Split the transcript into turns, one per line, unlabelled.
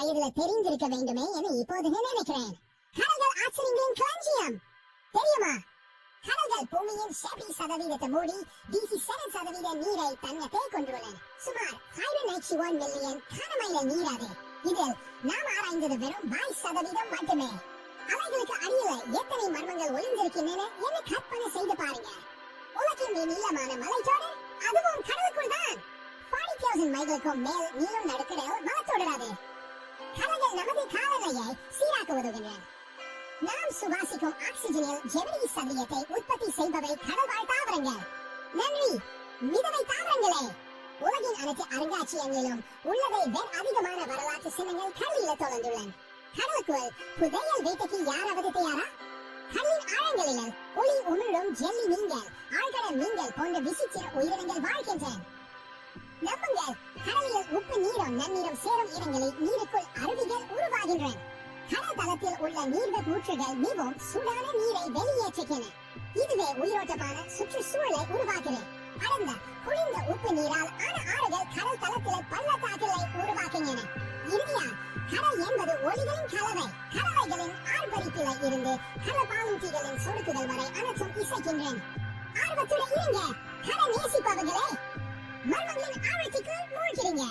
வயதுல தெரிந்திருக்க வேண்டுமே என இப்போது நினைக்கிறேன். கடல்கள் ஆச்சரியங்களின் களஞ்சியம் தெரியுமா? கடல்கள் பூமியின் 70% மூடி DC7% நீரை தன்னகத்தே கொண்டுள்ளன. சுமார் 591 மில்லியன் கனமைல் நீர் அது. இதில் நாம் ஆராய்ந்தது வெறும் 22% மட்டுமே. அலைகளுக்கு அடியில எத்தனை மர்மங்கள் ஒளிந்திருக்கின்றன என கற்பனை செய்து பாருங்க. உலகின் நீளமான மலைத்தொடர் அதுவும் கடலுக்குள் தான். 40,000 மைல்களுக்கும் மேல் நீளும் நடுக்கடல் மலைத்தொடராது. கடல்கள் நமது காலநிலையை சீராக்க உதவுகின்றன. நாம் சுவாசிக்கும் ஆக்சிஜனில் 70% உற்பத்தி செய்பவை கடல்வாழ் தாவரங்கள். நன்றி மிதவை தாவரங்களே. உலகின் அனைத்து அருங்காட்சியகங்களிலும் உள்ளதை விட அதிகமான வரலாற்று சின்னங்கள் கடலில் தொடர்ந்துள்ளன. கடலுக்குள் புதையல் வேட்டைக்கு யாராவது தயாரா? கடலின் ஆழங்களில் ஒளி உமிழும் ஜெல்லி மீன்கள், ஆழ்கடல் மீன்கள் போன்ற விசித்திர உயிரினங்கள் வாழ்கின்றன. நம்புங்கள், கடலில் உப்பு நீரும் நன்னீரும் சேரும் இடங்களில் நீருக்குள் அருவிகள் உருவாகின்றன. கடல் தளத்தில் உள்ள நீர்வெப் ஊற்றுகள் மிகவும் சூடான நீரை வெளியேற்றுகின்றன. இதுவே உயிரோட்டமான சுற்றுச்சூழலை உருவாக்குகிறது. அடர்ந்த குளிர்ந்த உப்பு நீரால் ஆன ஆறுகள் கடல் தளத்தில் பள்ளத்தாக்குகளை உருவாக்குகின்றன. இறுதியா கடல் என்பது ஒளிகளின் கலவை. கலவைகளின் ஆர்ப்பரிப்பில் இருந்து கடல் பாலூட்டிகளின் சொடுக்குகள் வரை அனைத்தும் இசைக்கின்றன. ஆர்வத்துடன் இருங்க கடல் நேசிப்பவர்களே. மர்மங்களின் ஆழத்துக்கு மூழ்கிறீங்க.